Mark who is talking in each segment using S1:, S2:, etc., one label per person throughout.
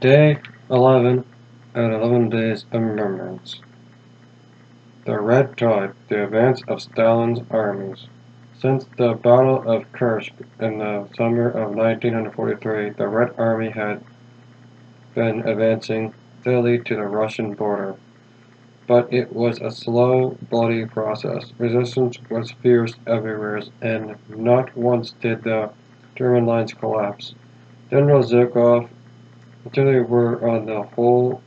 S1: Day 11 at 11 Days of Remembrance. The Red Tide, the advance of Stalin's armies. Since the Battle of Kursk in the summer of 1943, the Red Army had been advancing steadily to the Russian border. But it was a slow, bloody process. Resistance was fierce everywhere, and not once did the German lines collapse. General Zhukov, until they were on the whole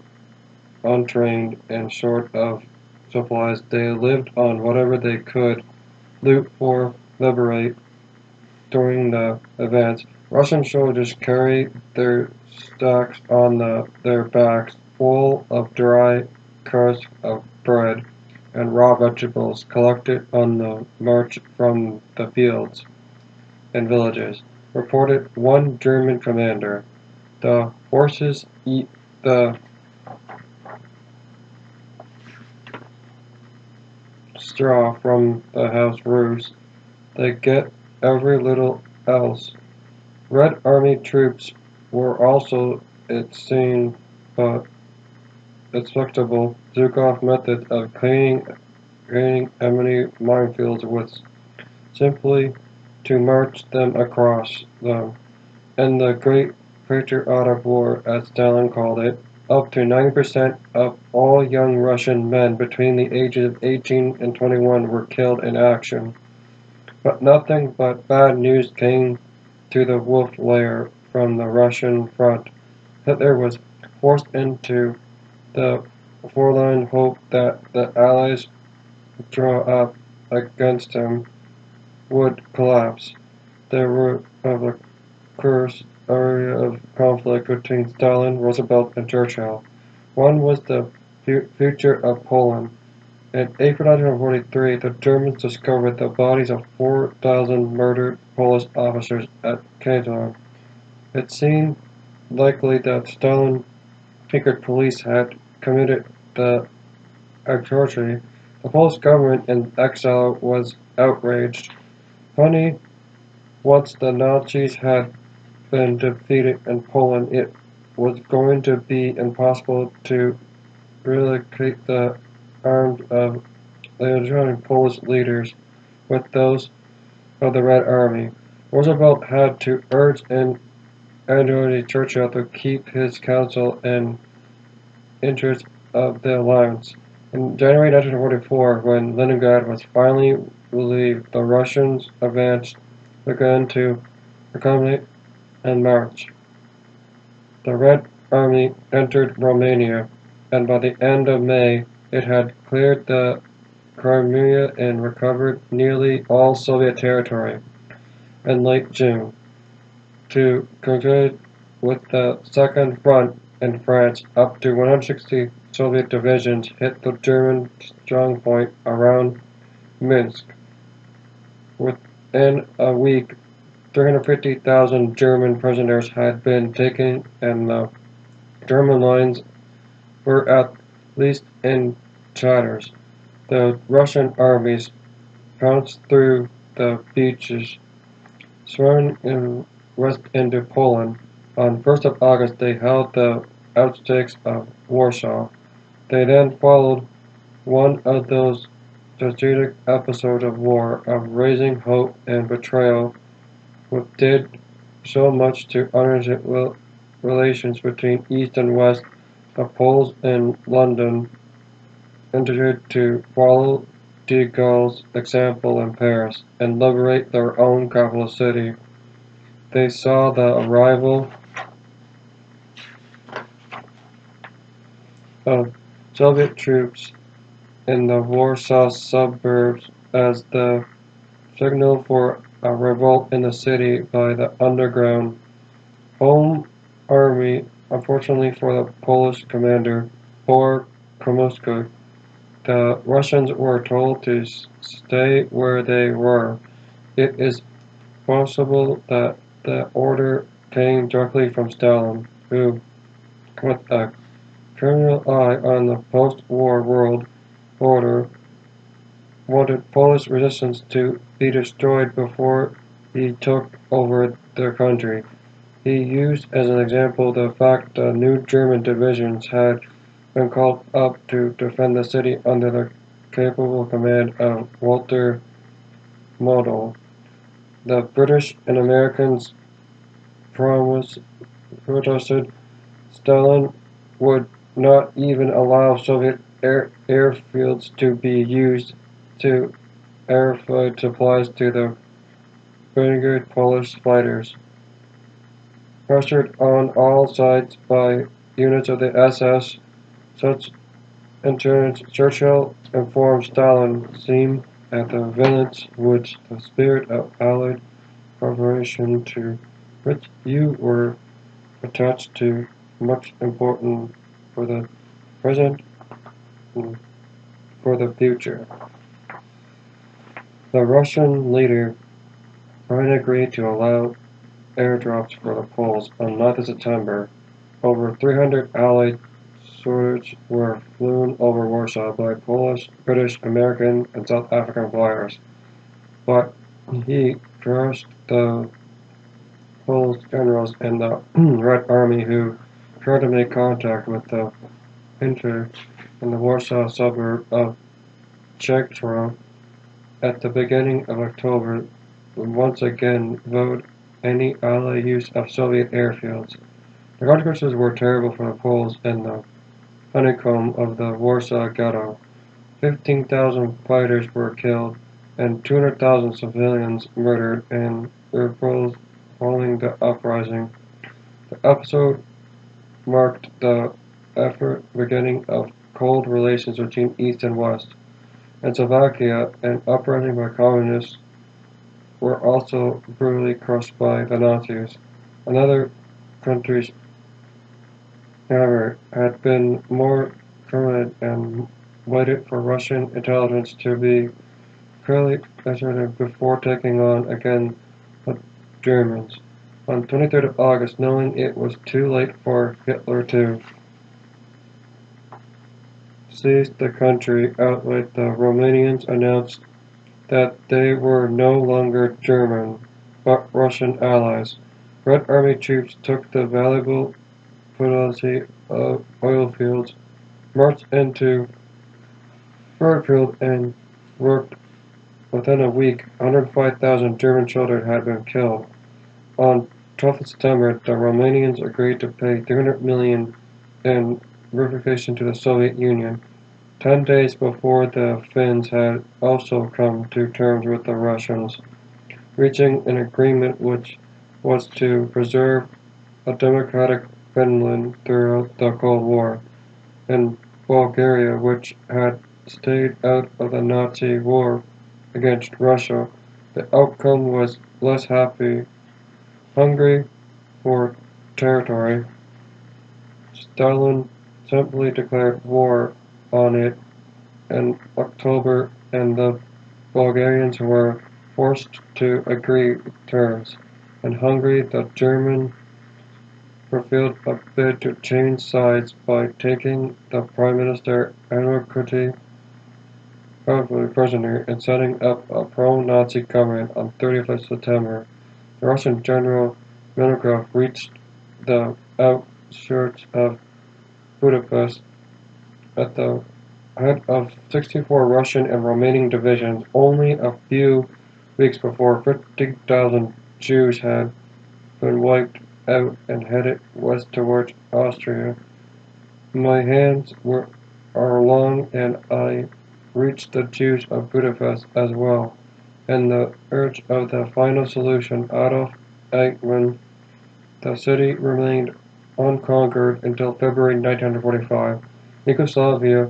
S1: untrained and short of supplies, they lived on whatever they could loot or liberate during the advance. Russian soldiers carried their stacks on their backs, full of dry crusts of bread and raw vegetables collected on the march from the fields and villages, reported one German commander. The horses eat the straw from the house roofs. They get every little else. Red Army troops were also, it seemed, but expectable. Zhukov's method of cleaning enemy minefields was simply to march them across them. In the Great Patriotic War, as Stalin called it, up to 90% of all young Russian men between the ages of 18 and 21 were killed in action. But nothing but bad news came to the wolf lair from the Russian front. Hitler was forced into the forlorn hope that the Allies draw up against him would collapse. There were of a course area of conflict between Stalin, Roosevelt, and Churchill. One was the future of Poland. In April 1943, the Germans discovered the bodies of 4,000 murdered Polish officers at Kazan. It seemed likely that Stalin secret police had committed the atrocity. The Polish government in exile was outraged. Funny, once the Nazis had been defeated in Poland, it was going to be impossible to relocate the arms of the adjoining Polish leaders with those of the Red Army. Roosevelt had to urge and annually Churchill to keep his counsel and interest of the alliance. In January 1944, when Leningrad was finally relieved, the Russians' advance began to accommodate and march. The Red Army entered Romania, and by the end of May, it had cleared the Crimea and recovered nearly all Soviet territory. In late June, to conclude with the Second Front in France, up to 160 Soviet divisions hit the German strongpoint around Minsk. Within a week, 350,000 German prisoners had been taken, and the German lines were at least in tatters. The Russian armies pounced through the beaches, swarming west into Poland. On 1st of August, they held the outskirts of Warsaw. They then followed one of those strategic episodes of war, of raising hope and betrayal, which did so much to undermine relations between East and West. The Poles in London entered to follow de Gaulle's example in Paris and liberate their own capital city. They saw the arrival of Soviet troops in the Warsaw suburbs as the signal for a revolt in the city by the underground Home Army. Unfortunately for the Polish commander, Boris Komorowski, the Russians were told to stay where they were. It is possible that the order came directly from Stalin, who, with a criminal eye on the post-war world order, wanted Polish resistance to be destroyed before he took over their country. He used as an example the fact that new German divisions had been called up to defend the city under the capable command of Walter Model. The British and Americans protested. Stalin would not even allow Soviet airfields to be used to airfield supplies to the beleaguered Polish fighters. Pressured on all sides by units of the SS, such insurance Churchill informed Stalin seemed at the violence which the spirit of Allied cooperation to which you were attached to much important for the present and for the future. The Russian leader finally agreed to allow airdrops for the Poles on 9th of September. Over 300 Allied swords were flown over Warsaw by Polish, British, American, and South African flyers, but he crushed the Polish generals in the Red Army who tried to make contact with the Pinter in the Warsaw suburb of Czechoslovakia at the beginning of October would once again vote any Allied use of Soviet airfields. The consequences were terrible for the Poles and the honeycomb of the Warsaw Ghetto. 15,000 fighters were killed and 200,000 civilians murdered in revolts following the uprising. The episode marked the beginning of cold relations between East and West. In Slovakia, an uprising by communists were also brutally crushed by the Nazis. Other countries, however, had been more permanent and waited for Russian intelligence to be clearly assertive before taking on again the Germans. On 23rd of August, knowing it was too late for Hitler to seize the country outright, the Romanians announced that they were no longer German, but Russian allies. Red Army troops took the valuable fertility of oil fields, marched into Bergfield, and worked. Within a week, 105,000 German children had been killed. On 12th of September, the Romanians agreed to pay 300 million in reparations to the Soviet Union. 10 days before, the Finns had also come to terms with the Russians, reaching an agreement which was to preserve a democratic Finland throughout the Cold War. In Bulgaria, which had stayed out of the Nazi war against Russia, the outcome was less happy. Hungry for territory, Stalin simply declared war on it in October, and the Bulgarians were forced to agree terms. In Hungary, the Germans fulfilled a bid to change sides by taking the Prime Minister Anarchy prisoner and setting up a pro-Nazi government on 30th of September. The Russian General Vinogradov reached the outskirts of Budapest at the head of 64 Russian and Romanian divisions. Only a few weeks before, 50,000 Jews had been wiped out and headed west towards Austria. My hands are long, and I reached the Jews of Budapest as well. In the urge of the final solution, Adolf Eichmann, the city remained unconquered until February 1945. Yugoslavia,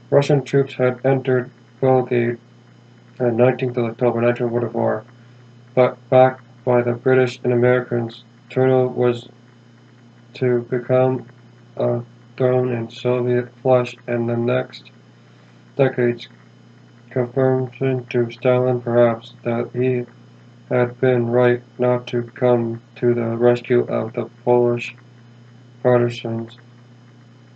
S1: Russian troops had entered Belgrade on 19th of October 1944, but backed by the British and Americans, Turno was to become a thorn in Soviet flesh in the next decades, confirmation to Stalin perhaps that he had been right not to come to the rescue of the Polish partisans.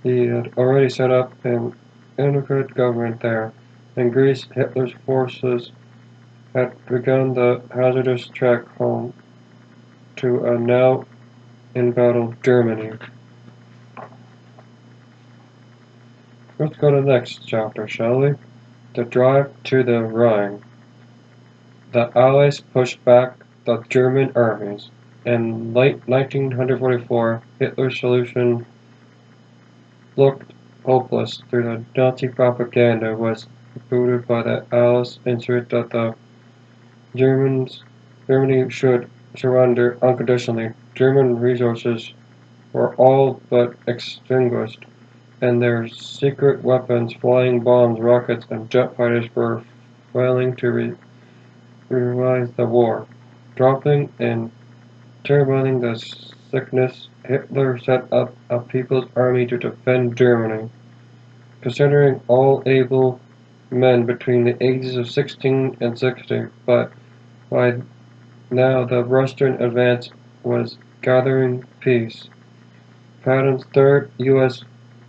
S1: He had already set up an integrated government there. In Greece, Hitler's forces had begun the hazardous trek home to a now embattled Germany. Let's go to the next chapter, shall we? The drive to the Rhine. The Allies pushed back the German armies. In late 1944, Hitler's solution looked hopeless through the Nazi propaganda was booted by the Allies insisted that Germany should surrender unconditionally. German resources were all but extinguished, and their secret weapons, flying bombs, rockets, and jet fighters were failing to revive the war. Dropping and turbining the sickness, Hitler set up a people's army to defend Germany. Considering all able men between the ages of 16 and 60, but by now the Western advance was gathering pace. Patton's 3rd U.S.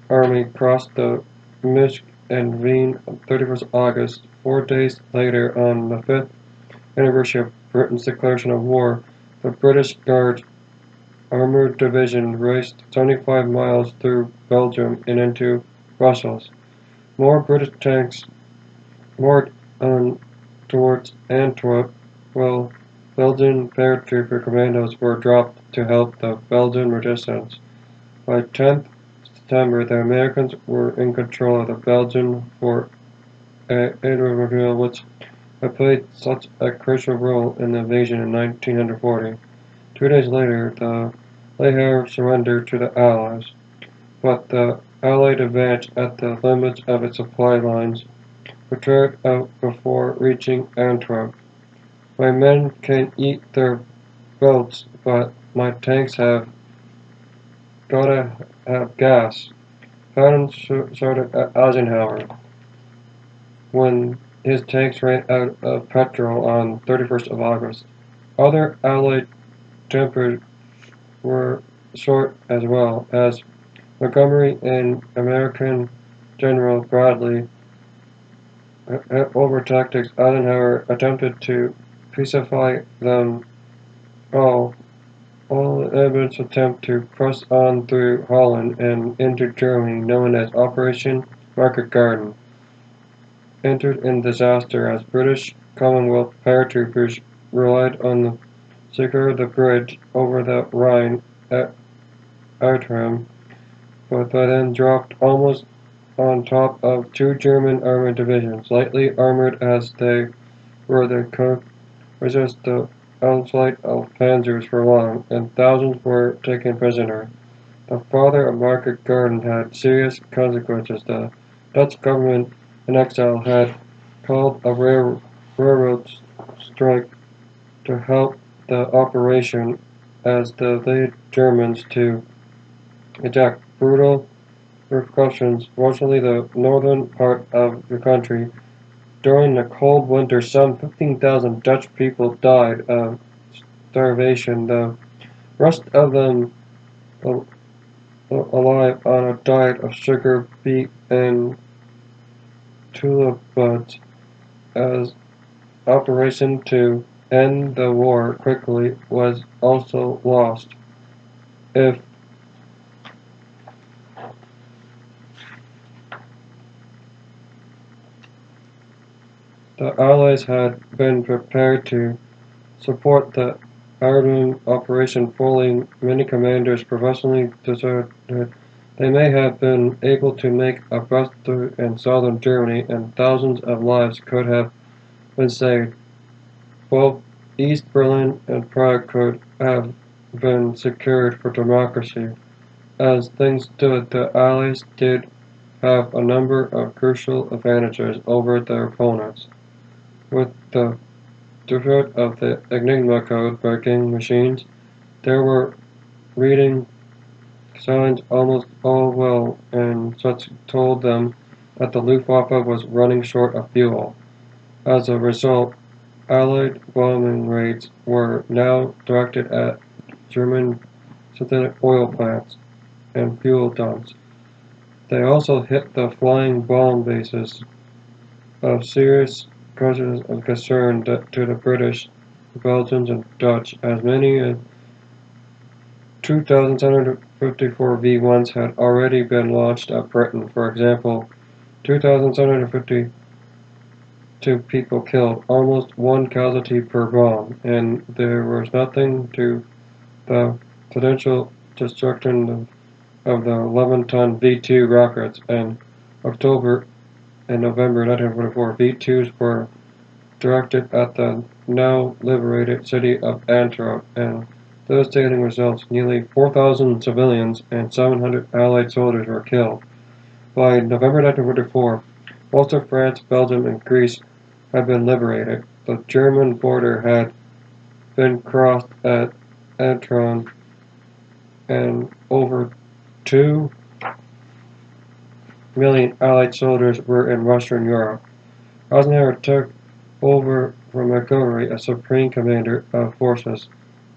S1: Army crossed the Minsk and Rhine on 31st August. 4 days later, on the 5th anniversary of Britain's declaration of war, the British Guards Armored Division raced 75 miles through Belgium and into Brussels. More British tanks marched on towards Antwerp, while Belgian paratrooper commandos were dropped to help the Belgian resistance. By 10th September, the Americans were in control of the Belgian fort at Edouardville, which had played such a crucial role in the invasion in 1940. 2 days later, the Le Havre surrendered to the Allies, but the Allied advance at the limits of its supply lines petered out before reaching Antwerp. My men can eat their belts, but my tanks have gotta have gas. Patton shouted at Eisenhower when his tanks ran out of petrol on 31st of August. Other Allied tempers were short as well, as Montgomery and American General Bradley over tactics. Eisenhower attempted to pacify them all. All Edwards' attempt to press on through Holland and into Germany, known as Operation Market Garden, entered in disaster as British Commonwealth paratroopers relied on the secure the bridge over the Rhine at Artrim, but by then dropped almost on top of 2 German armored divisions. Lightly armored as they were, they could resist the onslaught of panzers for long, and thousands were taken prisoner. The father of Market Garden had serious consequences. The Dutch government in exile had called a railroad strike to help the operation as the led Germans to exact brutal repercussions, mostly the northern part of the country. During the cold winter, some 15,000 Dutch people died of starvation. The rest of them alive on a diet of sugar, beet, and tulip buds. As operation to end the war quickly was also lost. If the Allies had been prepared to support the Ardennes operation fully, many commanders professionally deserted. They may have been able to make a breakthrough in southern Germany, and thousands of lives could have been saved. Both East Berlin and Prague could have been secured for democracy. As things stood, the Allies did have a number of crucial advantages over their opponents. With the defeat of the Enigma code breaking machines, there were reading signs almost all well, and such told them that the Luftwaffe was running short of fuel. As a result, Allied bombing raids were now directed at German synthetic oil plants and fuel dumps. They also hit the flying bomb bases, of serious causes of concern to the British, Belgians, and Dutch, as many as 2,754 V1s had already been launched at Britain. For example, 2,752 people killed, almost one casualty per bomb, and there was nothing to the potential destruction of the 11-ton V2 rockets. In October and November 1944, V2s were directed at the now liberated city of Antwerp, and devastating results. Nearly 4,000 civilians and 700 Allied soldiers were killed. By November 1944, most of France, Belgium, and Greece had been liberated. The German border had been crossed at Eastrn, and over 2 million Allied soldiers were in Western Europe. Eisenhower took over from Montgomery as Supreme Commander of Forces.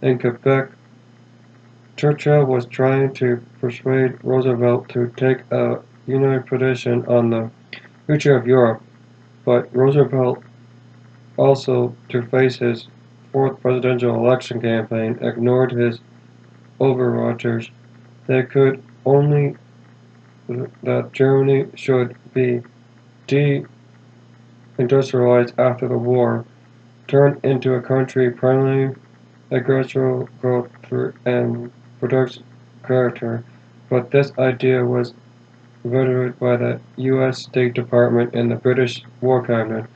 S1: In Quebec, Churchill was trying to persuade Roosevelt to take a united position on the future of Europe, but Roosevelt, also to face his fourth presidential election campaign, ignored his overtures. They could only that Germany should be de-industrialized after the war, turned into a country primarily agricultural growth and production character, but this idea was vetoed by the U.S. State Department and the British War Cabinet.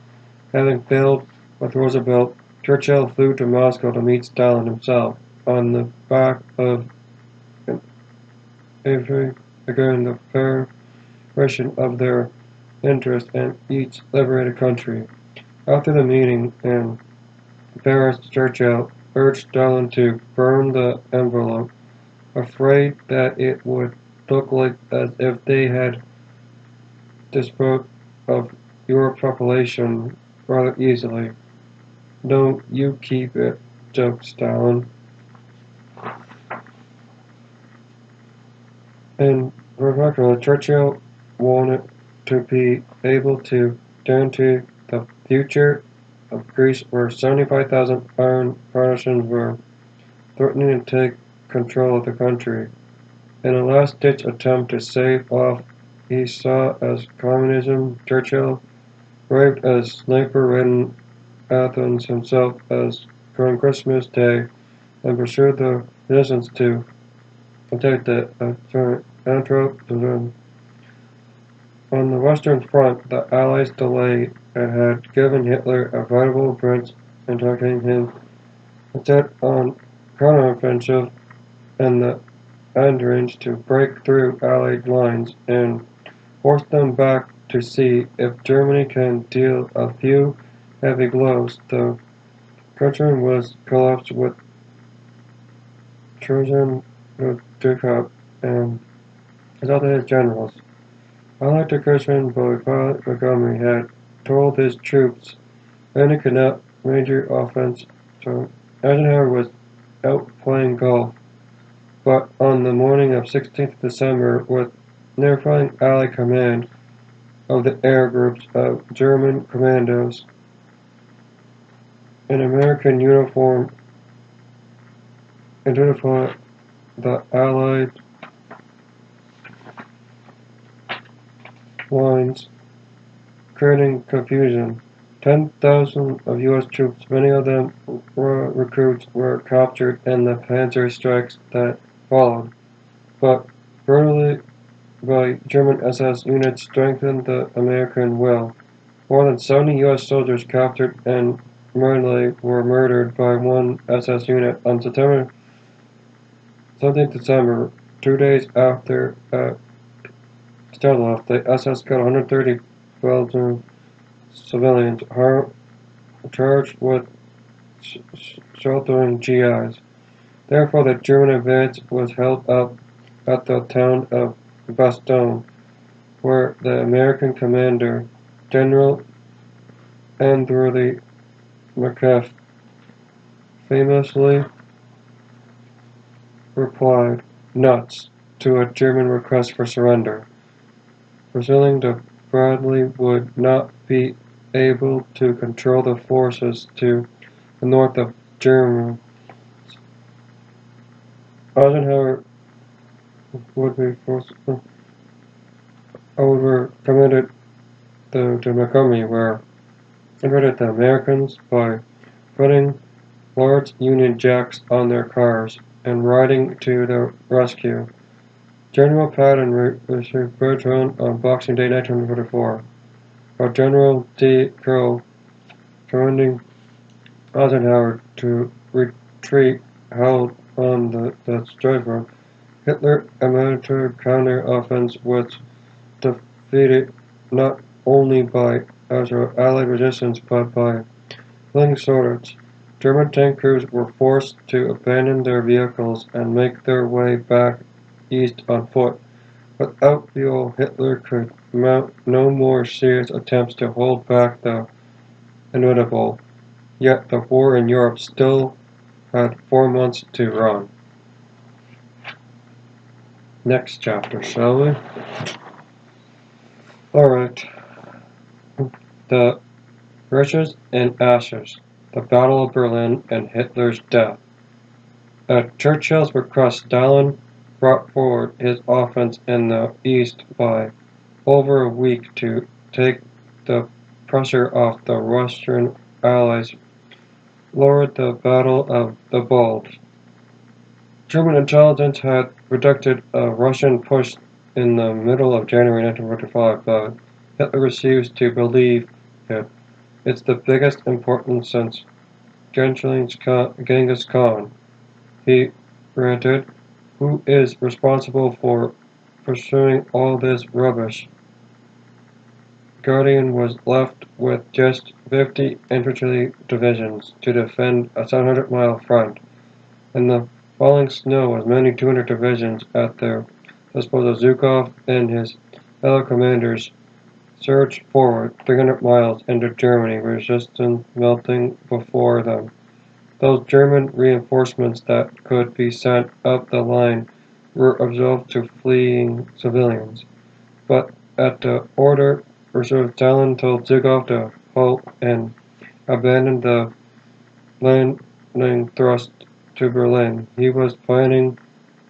S1: Having failed with Roosevelt, Churchill flew to Moscow to meet Stalin himself. On the back of again the federation of their interest in each liberated country. After the meeting in Paris, Churchill urged Stalin to burn the envelope, afraid that it would look like as if they had disposed of Europe's population rather easily. "No, you keep it," joked Stalin. In particular, Churchill wanted to be able to guarantee the future of Greece, where 75,000 armed partisans were threatening to take control of the country. In a last-ditch attempt to save off he saw as communism, Churchill braved a sniper-ridden Athens himself as on Christmas Day and pursued the resistance to attack the Antwerp. On the Western Front, the Allies delayed and had given Hitler a viable chance in attacking him instead on counteroffensive and the Andrins to break through Allied lines and force them back to see if Germany can deal a few heavy blows. The country was collapsed with Trojan Jacob and his other generals. Unlike the Christian Montgomery had told his troops any could not major offense, so Eisenhower was out playing golf. But on the morning of 16th December, with near-flying Allied command of the air groups of German commandos in American uniform identified the Allied lines, creating confusion. 10,000 of U.S. troops, many of them recruits, were captured in the panzer strikes that followed, but brutally by German SS units strengthened the American will. More than 70 U.S. soldiers captured in Merley were murdered by one SS unit on September 17th December, 2 days after Stalin. The SS killed 130 Belgian civilians charged with sheltering GIs. Therefore, the German advance was held up at the town of Bastogne, where the American commander, General Andrew McCaff, famously replied, "Nuts," to a German request for surrender, presuming that Bradley would not be able to control the forces to the north of Germany. Eisenhower would be forced over committed to Montgomery, where invaded the Americans by putting large Union Jacks on their cars and riding to the rescue. General Patton received Bertrand on Boxing Day 1944, while General D. Crow joining Eisenhower to retreat held on the Strasbourg. Hitler mounted counter-offense which defeated not only by Allied resistance but by fleeing soldiers. German tank crews were forced to abandon their vehicles and make their way back east on foot. Without fuel, Hitler could mount no more serious attempts to hold back the inevitable, yet the war in Europe still had 4 months to run. Next chapter, shall we? Alright. The Riches and Ashes, the Battle of Berlin, and Hitler's death. At Churchill's request, Stalin brought forward his offense in the east by over a week to take the pressure off the Western Allies, lowered the Battle of the Bulge. German intelligence had predicted a Russian push in the middle of January 1945, but Hitler refused to believe it. It's the biggest importance since Genghis Khan. He ranted, "Who is responsible for pursuing all this rubbish?" Guardian was left with just 50 infantry divisions to defend a 700-mile front, and the falling snow as many 200 divisions at their disposal. Zhukov and his fellow commanders surged forward 300 miles into Germany, resistance melting before them. Those German reinforcements that could be sent up the line were absorbed to fleeing civilians. But at the order reserved, Stalin told Zhukov to halt and abandon the landing thrust to Berlin. He was planning.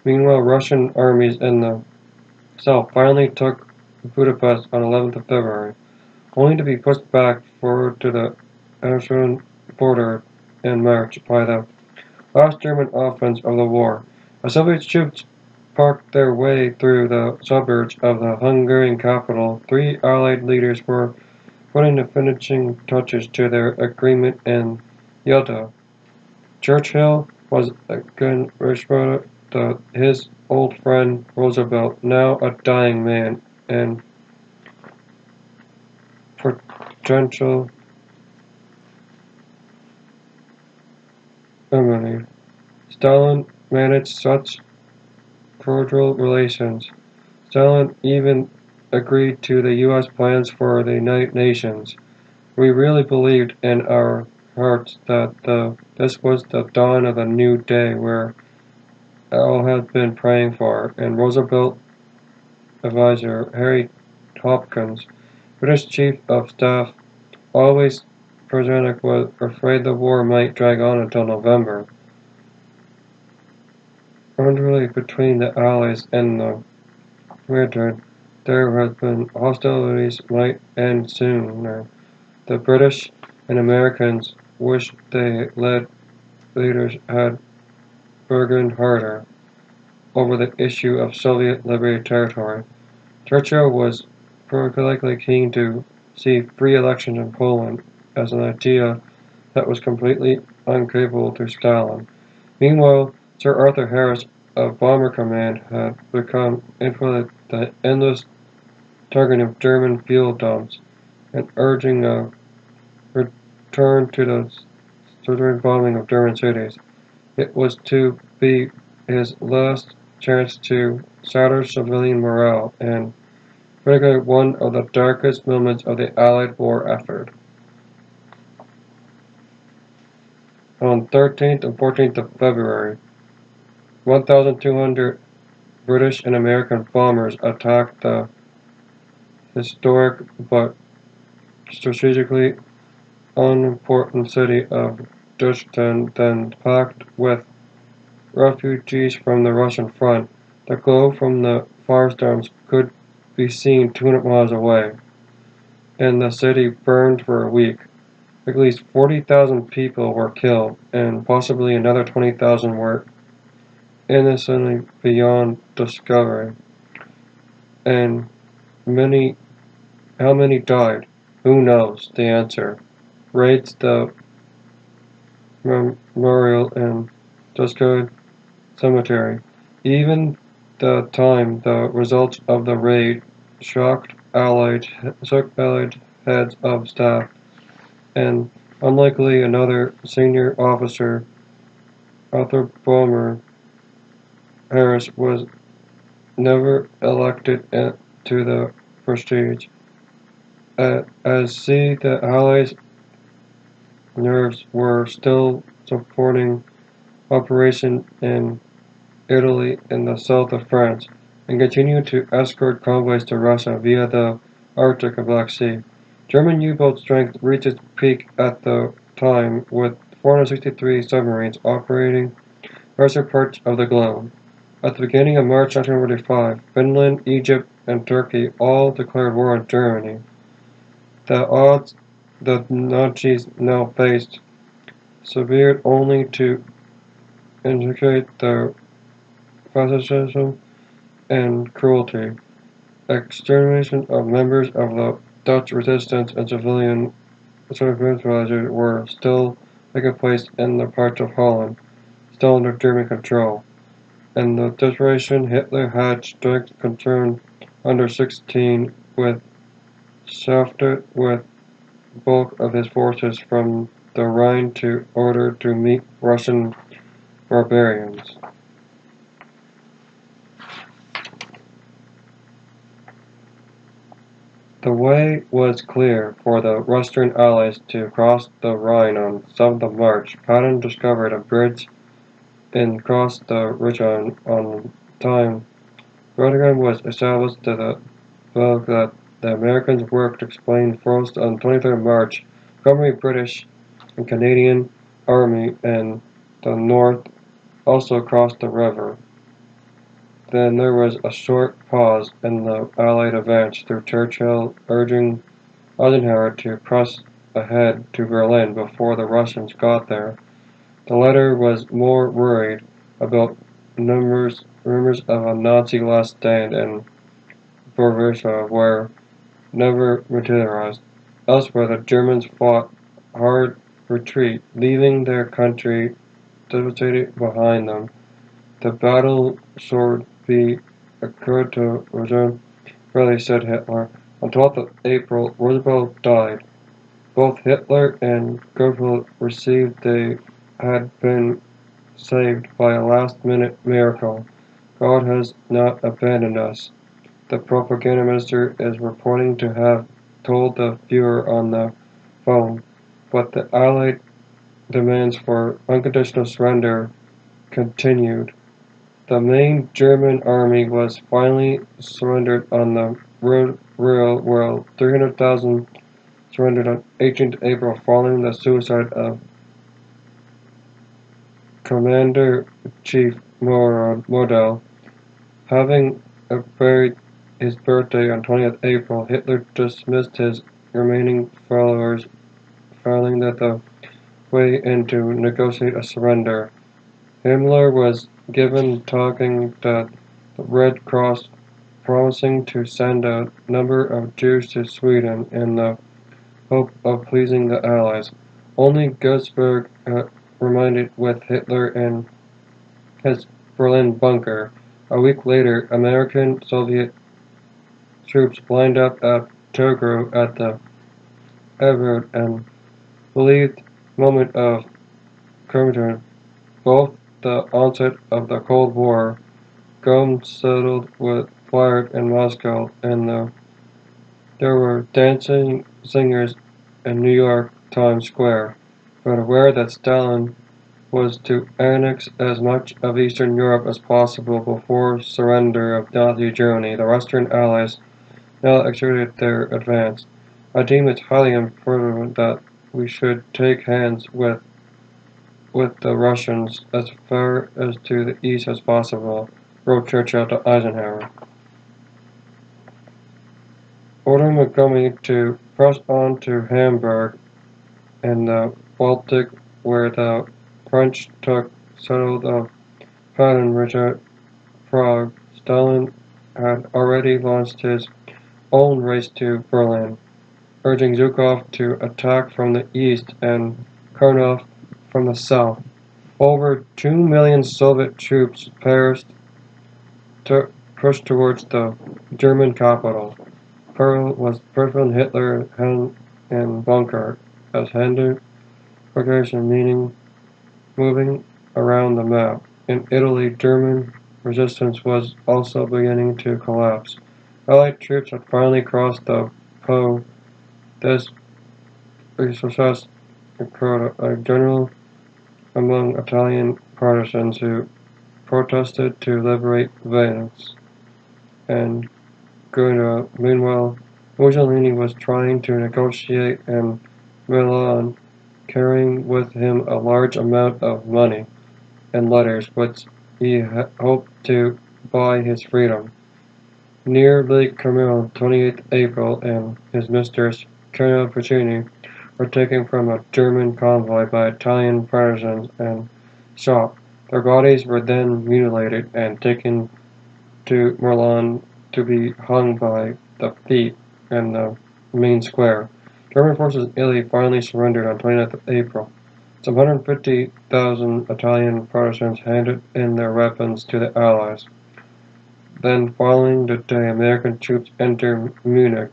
S1: Meanwhile, Russian armies in the south finally took Budapest on 11th of February, only to be pushed back forward to the Austrian border in March by the last German offense of the war. As Soviet troops parked their way through the suburbs of the Hungarian capital, 3 Allied leaders were putting the finishing touches to their agreement in Yalta. Churchill was again responded to his old friend Roosevelt, now a dying man and potential enemy. Stalin managed such cordial relations. Stalin even agreed to the U.S. plans for the United Nations. We really believed in our hearts that this was the dawn of a new day where all had been praying for, and Roosevelt advisor Harry Hopkins, British Chief of Staff, always President was afraid the war might drag on until November. Unruly between the Allies and the Madrid, there had been hostilities might end sooner. The British and Americans wished their leaders had bargained harder over the issue of Soviet liberated territory. Churchill was particularly keen to see free elections in Poland as an idea that was completely uncapable to Stalin. Meanwhile, Sir Arthur Harris of Bomber Command had become influenced the endless targeting of German fuel dumps and urging a return to the strategic bombing of German cities. It was to be his last chance to shatter civilian morale and particularly one of the darkest moments of the Allied war effort. On 13th and 14th of February, 1,200 British and American bombers attacked the historic but strategically unimportant city of Dresden, then packed with refugees from the Russian front. The glow from the firestorms could be seen 200 miles away, and the city burned for a week. At least 40,000 people were killed, and possibly another 20,000 were innocently beyond discovery. And how many died? Who knows the answer? Raids the memorial and discarded cemetery. Even the time the results of the raid shook Allied heads of staff, and unlikely another senior officer, Arthur Bulmer Harris, was never elected to the prestige. As see the Allies' nerves were still supporting operation in Italy and the south of France, and continued to escort convoys to Russia via the Arctic and Black Sea. German U-boat strength reached its peak at the time, with 463 submarines operating western parts of the globe. At the beginning of March 1945, Finland, Egypt, and Turkey all declared war on Germany. The odds the Nazis now faced severed only to indicate their fascism and cruelty. Extermination of members of the Dutch resistance and civilian supervisors were still taking place in the parts of Holland, still under German control. And the desperation Hitler had strict concern under 16 with shafted with bulk of his forces from the Rhine to order to meet Russian barbarians. The way was clear for the Western Allies to cross the Rhine on 7th of March. Patton discovered a bridge and crossed the Rhine on time. Rotterdam was established to the fact that the Americans worked to explain first on 23rd March. Company British and Canadian Army and the North also crossed the river. Then there was a short pause in the Allied advance, through Churchill urging Eisenhower to press ahead to Berlin before the Russians got there. The latter was more worried about rumors of a Nazi last stand in Bavaria, where never materialized. Elsewhere, the Germans fought hard retreat, leaving their country devastated behind them. The battle should be occurred to resume, really, said Hitler. On 12th of April, Roosevelt died. Both Hitler and Goebbels received they had been saved by a last-minute miracle. God has not abandoned us, the propaganda minister is reporting to have told the Fuhrer on the phone, but the Allied demands for unconditional surrender continued. The main German army was finally surrendered on the real world. 300,000 surrendered on 18th April following the suicide of Commander-in-Chief Model. Having buried his birthday on 20th April, Hitler dismissed his remaining followers, filing that the way in to negotiate a surrender. Himmler was given talking that the Red Cross promising to send a number of Jews to Sweden in the hope of pleasing the Allies. Only Gettysburg remained with Hitler in his Berlin bunker. A week later, American-Soviet troops lined up at Torgau at the airport and believed moment of Kermit. Both the onset of the Cold War, guns settled with fired in Moscow, and there were dancing singers in New York Times Square, but aware that Stalin was to annex as much of Eastern Europe as possible before surrender of Nazi Germany. The Western Allies now exerted their advance. I deem it highly important that we should take hands with with the Russians as far as to the east as possible, wrote Churchill to Eisenhower. Ordering Montgomery to press on to Hamburg and the Baltic, where the French took settled of Poland, Richard Prague, Stalin had already launched his own race to Berlin, urging Zhukov to attack from the east and Kornilov from the south. Over 2 million Soviet troops pushed towards the German capital. Was Berlin, Hitler, and Bunker as handed progression, meaning moving around the map. In Italy, German resistance was also beginning to collapse. Allied troops had finally crossed the Po. This success occurred a general among Italian partisans who protested to liberate Venice. And meanwhile, Mussolini was trying to negotiate in Milan, carrying with him a large amount of money and letters which he hoped to buy his freedom. Near Lake Como, 28th April, and his mistress, Colonel Puccini, were taken from a German convoy by Italian partisans and shot. Their bodies were then mutilated and taken to Milan to be hung by the feet in the main square. German forces in Italy finally surrendered on 29th of April. Some 150,000 Italian partisans handed in their weapons to the Allies. Then, following the day, American troops entered Munich,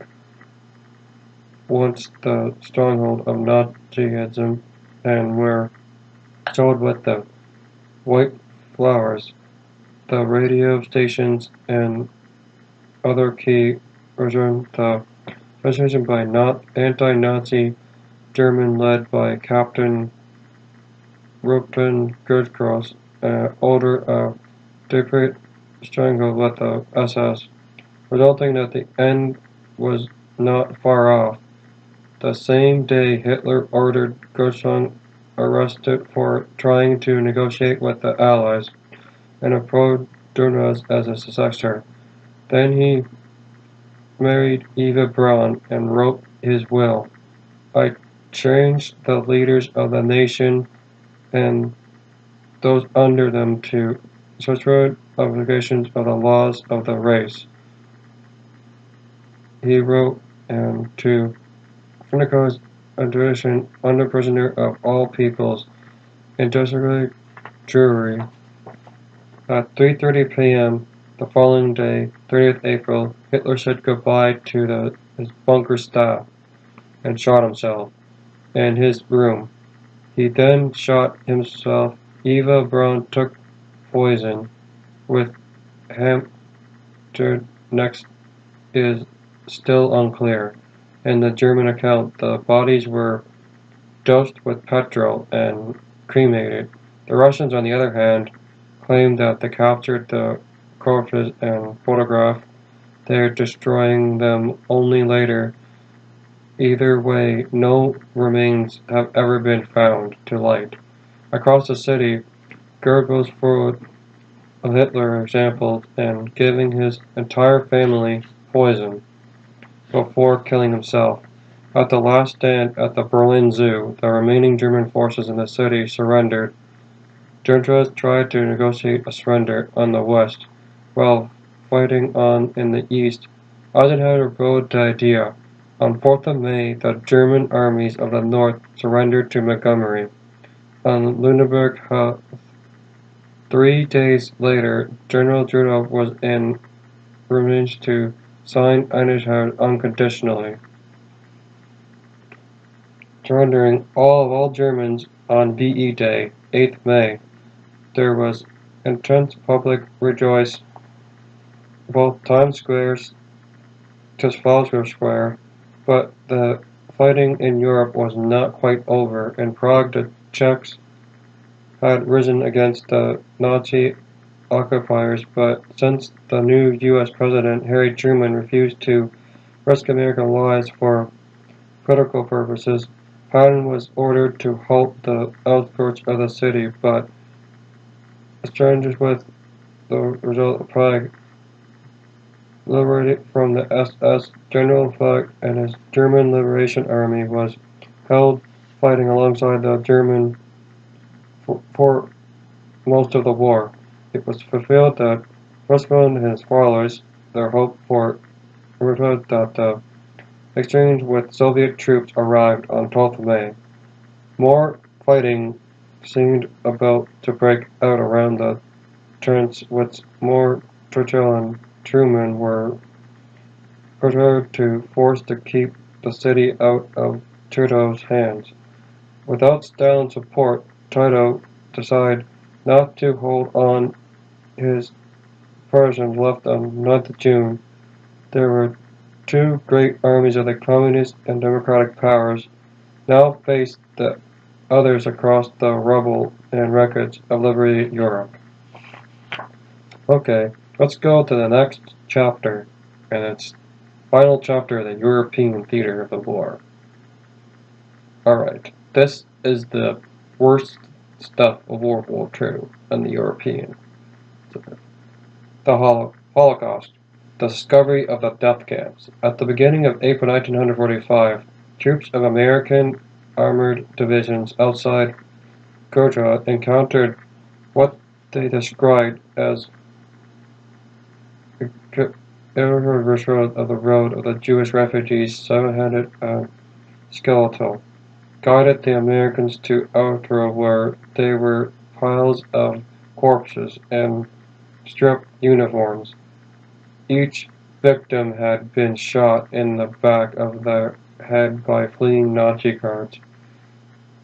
S1: once the stronghold of Nazism, and were sold with the white flowers, the radio stations, and other key resumed the transmission by anti-Nazi German led by Captain Rupen Goldcross, order a desperate struggle with the SS, resulting that the end was not far off. The same day, Hitler ordered Gershon arrested for trying to negotiate with the Allies and appointed Dönitz as a successor. Then he married Eva Braun and wrote his will. I changed the leaders of the nation and those under them to such obligations of the laws of the race. He wrote to Holocaust tradition under prisoner of all peoples, industrially Drury. At 3:30 p.m. the following day, 30th April, Hitler said goodbye to his bunker staff and shot himself in his room. He then shot himself. Eva Braun took poison with Hampton. Next is still unclear. In the German account, the bodies were dosed with petrol and cremated. The Russians, on the other hand, claimed that they captured the corpses and photographed their destroying them only later. Either way, no remains have ever been found to light. Across the city, Goebbels followed Hitler's example and giving his entire family poison before killing himself. At the last stand at the Berlin Zoo, the remaining German forces in the city surrendered. Dönitz tried to negotiate a surrender on the west, while fighting on in the east. Eisenhower proposed the idea. On 4th of May, the German armies of the north surrendered to Montgomery on Lunenburg Heath. 3 days later, General Zhukov was in Remberce to sign Eisenhower unconditionally, surrendering all Germans on VE Day, 8th May. There was intense public rejoicing. Both Times Square to Trafalgar Square, but the fighting in Europe was not quite over. In Prague, the Czechs had risen against the Nazi occupiers, but since the new U.S. President, Harry Truman, refused to risk American lives for political purposes, Stalin was ordered to halt the outskirts of the city, but strangers with the result of Prague, liberated from the SS, General Flag and his German Liberation Army was held fighting alongside the German for most of the war. It was fulfilled that Roscoe and his followers, their hope for that the exchange with Soviet troops arrived on 12th May. More fighting seemed about to break out around the trench, which more Churchill and Truman were prepared to force to keep the city out of Tito's hands. Without Stalin's support, Tito decided not to hold on his Persians left on 9th of June. There were two great armies of the communist and democratic powers now faced the others across the rubble and wreckage of liberated Europe. Okay, let's go to the next chapter, and it's final chapter of the European theater of the war. Alright, this is the worst stuff of World War II and the European. The Holocaust. The discovery of the death camps. At the beginning of April 1945, troops of American armored divisions outside Goja encountered what they described as irreversible road of the road of the Jewish refugees, seven-headed and skeletal, guided the Americans to Outro, where they were piles of corpses and stripped uniforms. Each victim had been shot in the back of the head by fleeing Nazi guards.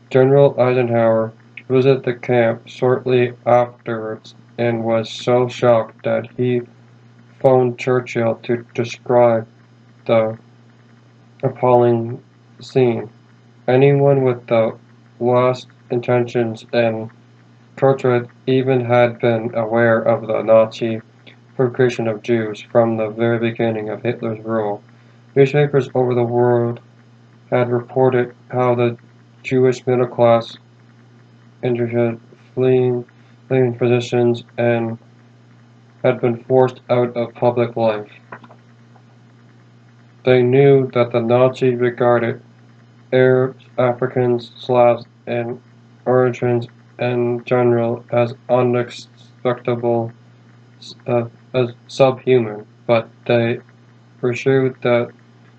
S1: General Eisenhower visited the camp shortly afterwards and was so shocked that he phoned Churchill to describe the appalling scene. Anyone with the worst intentions and Churchill even had been aware of the Nazi persecution of Jews from the very beginning of Hitler's rule. Newspapers over the world had reported how the Jewish middle class had fleeing positions and had been forced out of public life. They knew that the Nazis regarded Arabs, Africans, Slavs, and origins in general as unacceptable, as subhuman, but they pursued that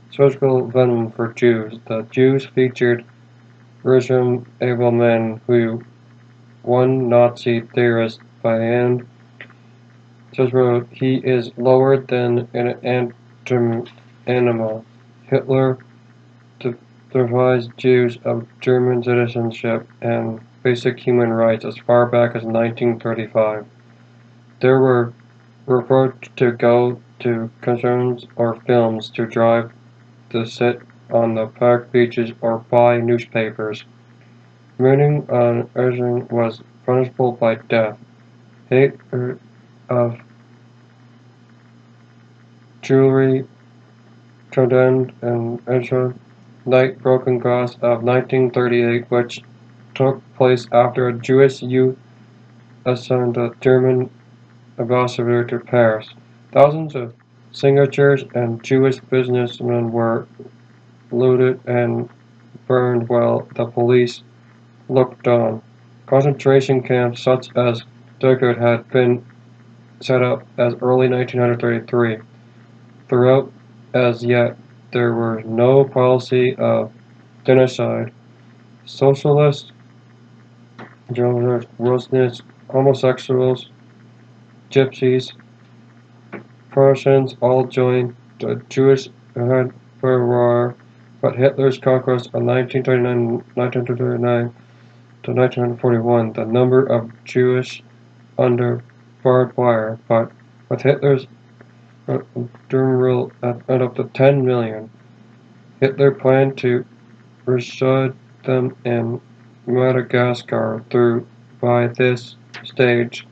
S1: surgical venom for Jews. The Jews featured regime-able men who, one Nazi theorist by the end, just wrote, he is lower than an animal. Hitler deprived Jews of German citizenship and basic human rights as far back as 1935. There were reports to go to concerts or films to drive to sit on the park beaches or buy newspapers. Murdering on Earth was punishable by death. Hate of jewelry, condemned and Ezra Night Broken Glass of 1938, which took place after a Jewish youth assigned a German ambassador to Paris. Thousands of signatures and Jewish businessmen were looted and burned while the police looked on. Concentration camps such as Dugard had been set up as early 1933. Throughout, as yet, there were no policy of genocide. Socialists, journalists, Rosniks, homosexuals, gypsies, Prussians all joined the Jewish War, but Hitler's conquest of 1939 to 1941, the number of Jewish under barbed wire, but with Hitler's German rule at up to 10 million. Hitler planned to reside them in Madagascar through, by this stage,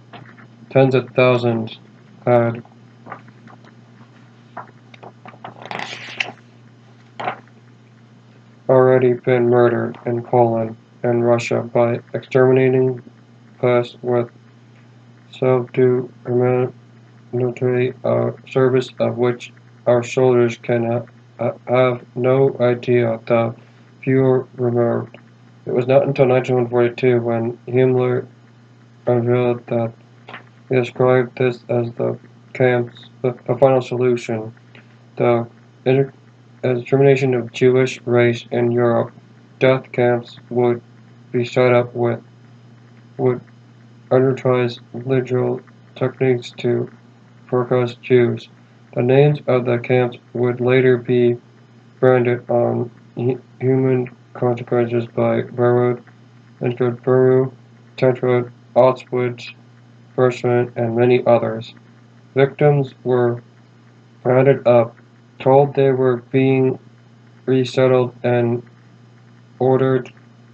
S1: tens of thousands had already already been murdered in Poland and Russia by exterminating pests with subdue humanitarian service of which our soldiers can have no idea the fewer removed. It was not until 1942 when Himmler revealed that he described this as the final solution, the extermination of Jewish race in Europe. Death camps would be set up would advertise literal techniques to forecast Jews. The names of the camps would later be branded on human consequences by railroad, include Peru, Tetrad, Auschwitz, Birkenau, and many others. Victims were rounded up, told they were being resettled, and ordered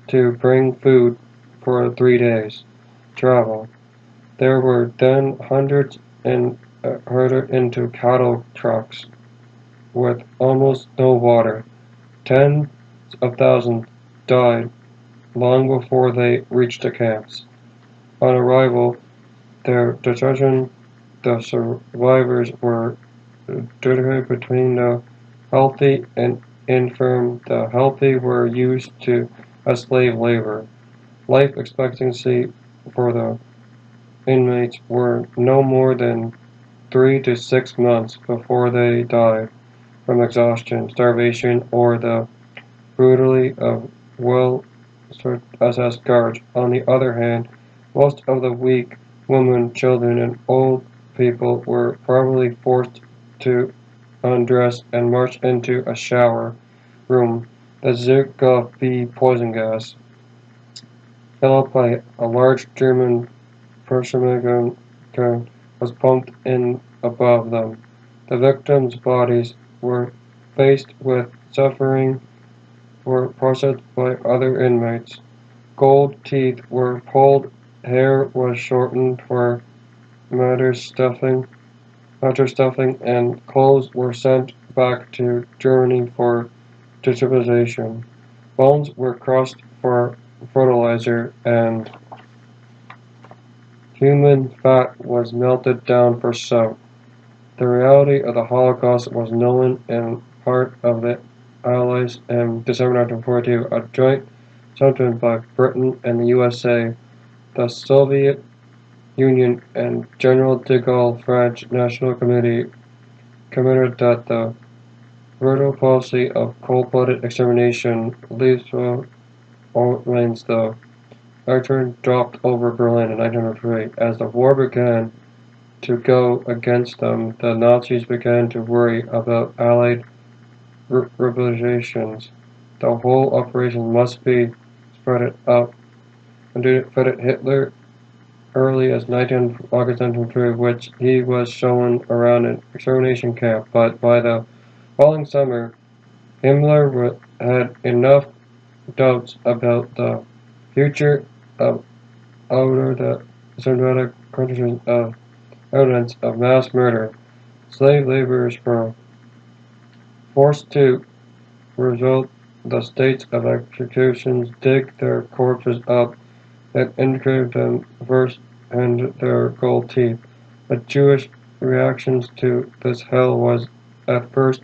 S1: to bring food for 3 days' travel. There were then hundreds herded into cattle trucks with almost no water. Tens of thousands died long before they reached the camps. On arrival, their detention, the survivors were divided between the healthy and infirm. The healthy were used as slave labor. Life expectancy for the inmates were no more than 3 to 6 months before they died from exhaustion, starvation, or the brutality of well-SS guards. On the other hand, most of the weak women, children, and old people were probably forced to undress and march into a shower room. The Zirkov B poison gas, filled by a large German Pershing gun, was pumped in above them. The victims' bodies were faced with suffering were processed by other inmates. Gold teeth were pulled, hair was shortened for mattress stuffing, and clothes were sent back to Germany for digitization. Bones were crushed for fertilizer, and human fat was melted down for soap. The reality of the Holocaust was known in part of the Allies in December 1942, a joint sentence by Britain and the USA, the Soviet Union, and General de Gaulle French National Committee committed that the brutal policy of cold-blooded extermination lethal remains. The eastrn dropped over Berlin in 1903. As the war began to go against them, the Nazis began to worry about Allied rebellions. The whole operation must be spread up. And defeated Hitler early as August 1903, which he was shown around an extermination camp. But by the following summer, Himmler had enough doubts about the future of the systematic concentration of evidence of mass murder. Slave laborers were forced to result the states of executions dig their corpses up and engrave them first and their gold teeth. The Jewish reactions to this hell was at first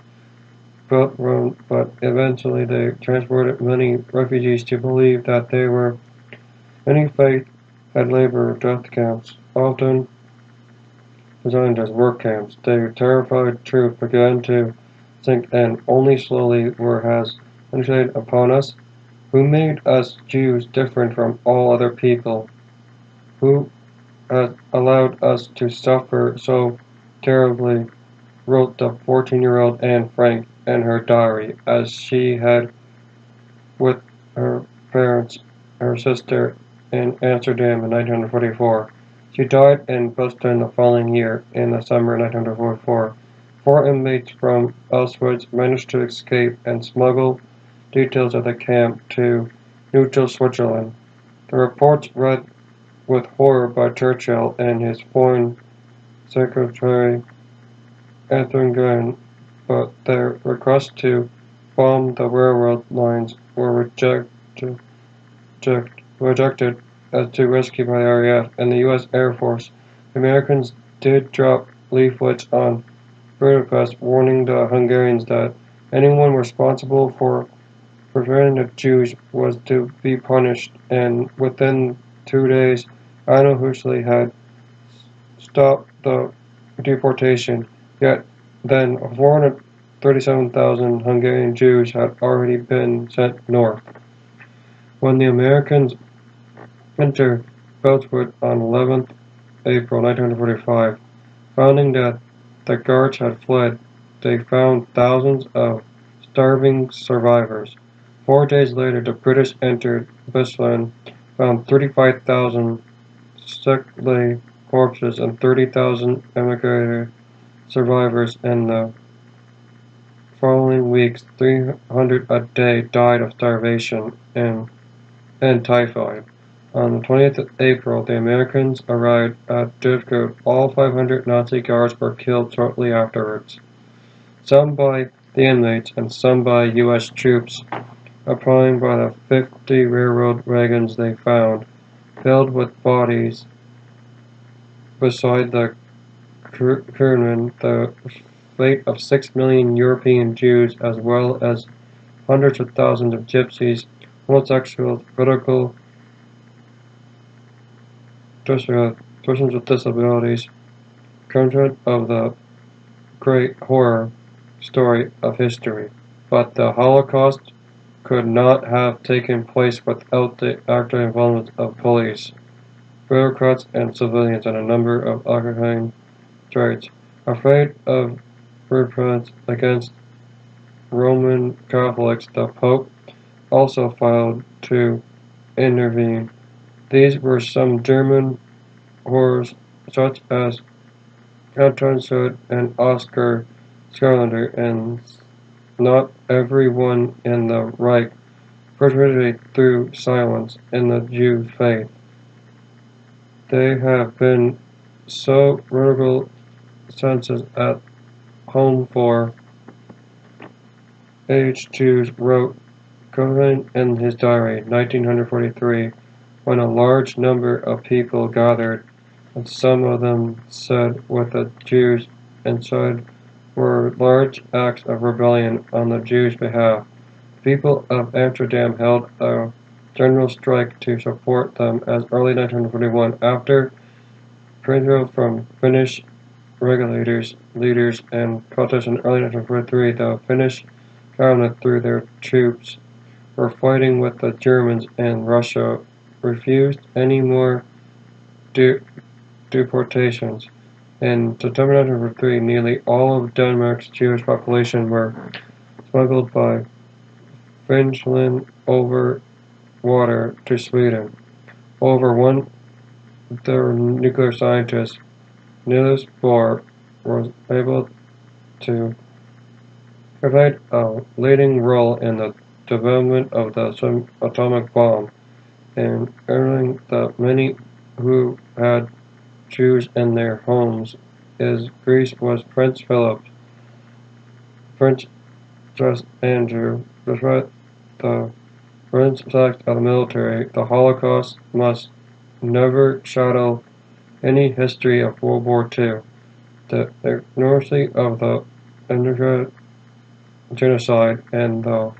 S1: felt wrong, but eventually they transported many refugees to believe that they were any faith had labor death camps, often designed as work camps. The terrified truth began to sink in only slowly, whereas penetrated upon us, who made us Jews different from all other people, who had allowed us to suffer so terribly, wrote the 14-year-old Anne Frank in her diary, as she had with her parents, her sister, in Amsterdam in 1944. She died in Boston the following year, in the summer of 1944. 4 inmates from Auschwitz managed to escape and smuggle details of the camp to neutral Switzerland. The reports read with horror by Churchill and his Foreign Secretary Eastrn, but their request to bomb the railroad lines were rejected as too risky by the RAF and the U.S. Air Force. The Americans did drop leaflets on Budapest warning the Hungarians that anyone responsible for preventing the Jews was to be punished, and within 2 days, Anno Huxley had stopped the deportation. Yet then 437,000 Hungarian Jews had already been sent north. When the Americans entered Belzwood on 11th April 1945, finding that the guards had fled, they found thousands of starving survivors. 4 days later, the British entered Wesrten, found 35,000 sickly corpses and 30,000 emigrated survivors. In the following weeks, 300 a day died of starvation and typhoid. On the 20th of April, the Americans arrived at Duvko. All 500 Nazi guards were killed shortly afterwards, some by the inmates and some by U.S. troops, applying by the 50 railroad wagons they found, filled with bodies. Beside the Kurman, the fate of 6 million European Jews, as well as hundreds of thousands of gypsies, homosexuals, political persons with disabilities, content of the great horror story of history. But the Holocaust could not have taken place without the active involvement of police, bureaucrats, and civilians, and a number of occupying traits. Afraid of repressions against Roman Catholics, the Pope also filed to intervene. These were some German horrors such as Anton Sud and Oscar Scarlander, and not everyone in the Reich participated through silence in the Jew faith. They have been so radical senses at home for aged Jews, wrote Cohen in his diary, 1943, when a large number of people gathered, and some of them said what the Jews inside were large acts of rebellion on the Jews' behalf. The people of Amsterdam held a general strike to support them as early 1941, after pressure from Finnish regulators, leaders, and protests in early 1943. The Finnish government, through their troops, were fighting with the Germans, and Russia refused any more deportations. In September 1943, nearly all of Denmark's Jewish population were smuggled by Finland over water to Sweden. Over one their nuclear scientist, Niels Bohr, was able to played a leading role in the development of the atomic bomb, and earning that many who had Jews in their homes in Greece was Prince Philip, Prince Andrew. Despite the Prince aspect of the military, the Holocaust must never shadow any history of World War II. The ignorance of the genocide and the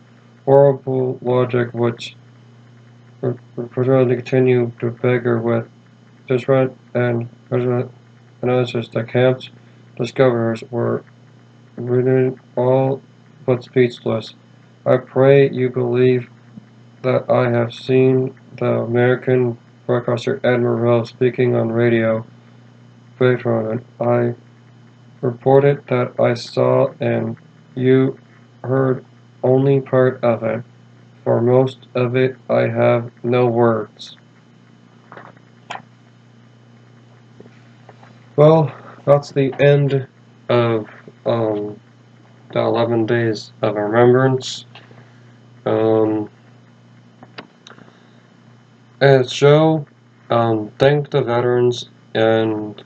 S1: horrible logic which continue to beggar with disparate and analysis. The camp's discoverers were really all but speechless. I pray you believe that I have seen the American broadcaster Admiral speaking on radio. Patron, I reported that I saw, and you heard only part of it. For most of it, I have no words. Well, that's the end of the 11 Days of Remembrance. As show, thank the veterans and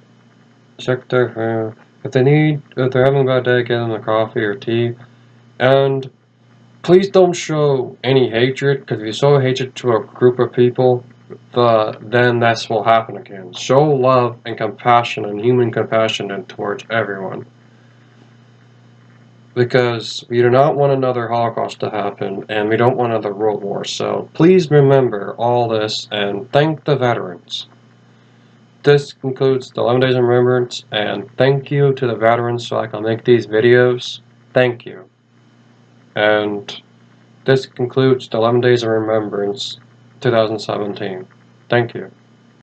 S1: check their if they're having a bad day, get them a coffee or tea, and please don't show any hatred, because if you show hatred to a group of people, then that's what will happen again. Show love and compassion and human compassion towards everyone. Because we do not want another Holocaust to happen, and we don't want another World War. So please remember all this and thank the veterans. This concludes the 11 Days of Remembrance, and thank you to the veterans so I can make these videos. Thank you. And this concludes the 11 Days of Remembrance 2017. Thank you.